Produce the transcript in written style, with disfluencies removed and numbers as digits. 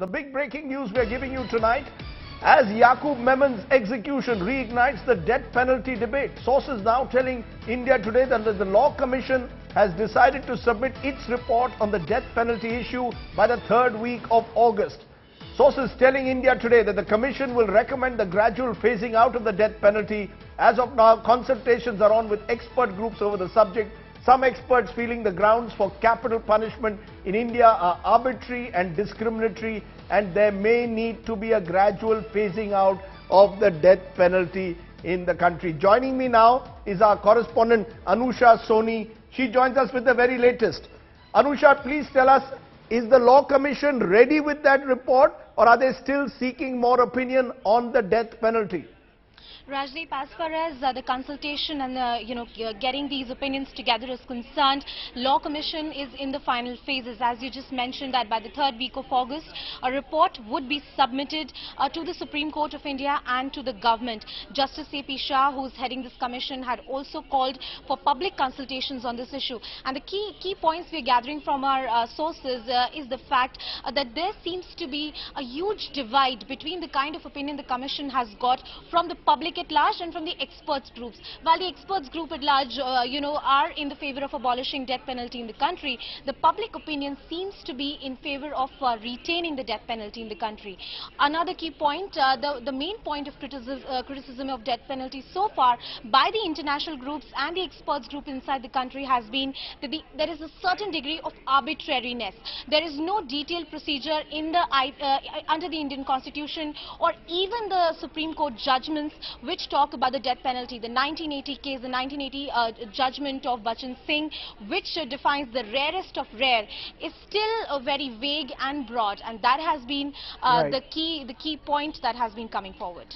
The big breaking news we are giving you tonight, as Yaqub Memon's execution reignites the death penalty debate. Sources now telling India Today that the Law Commission has decided to submit its report on the death penalty issue by the third week of August. Sources telling India Today that the Commission will recommend the gradual phasing out of the death penalty. As of now, consultations are on with expert groups over the subject. Some experts feeling the grounds for capital punishment in India are arbitrary and discriminatory, and there may need to be a gradual phasing out of the death penalty in the country. Joining me now is our correspondent Anusha Soni. She joins us with the very latest. Anusha, please tell us, is the Law Commission ready with that report, or are they still seeking more opinion on the death penalty? Rajdeep, as far as the consultation and getting these opinions together is concerned, Law Commission is in the final phases. As you just mentioned, that by the third week of August, a report would be submitted to the Supreme Court of India and to the government. Justice A.P. Shah, who is heading this commission, had also called for public consultations on this issue. And the key points we are gathering from our sources is the fact that there seems to be a huge divide between the kind of opinion the commission has got from the public at large and from the experts groups. While the experts group at large, are in the favor of abolishing death penalty in the country, the public opinion seems to be in favor of retaining the death penalty in the country. Another key point, the main point of criticism of death penalty so far by the international groups and the experts group inside the country has been that there is a certain degree of arbitrariness. There is no detailed procedure in the under the Indian Constitution or even the Supreme Court judgments which talk about the death penalty. The 1980 case, the 1980 judgment of Bachan Singh, which defines the rarest of rare, is still very vague and broad, and that has been the key point that has been coming forward.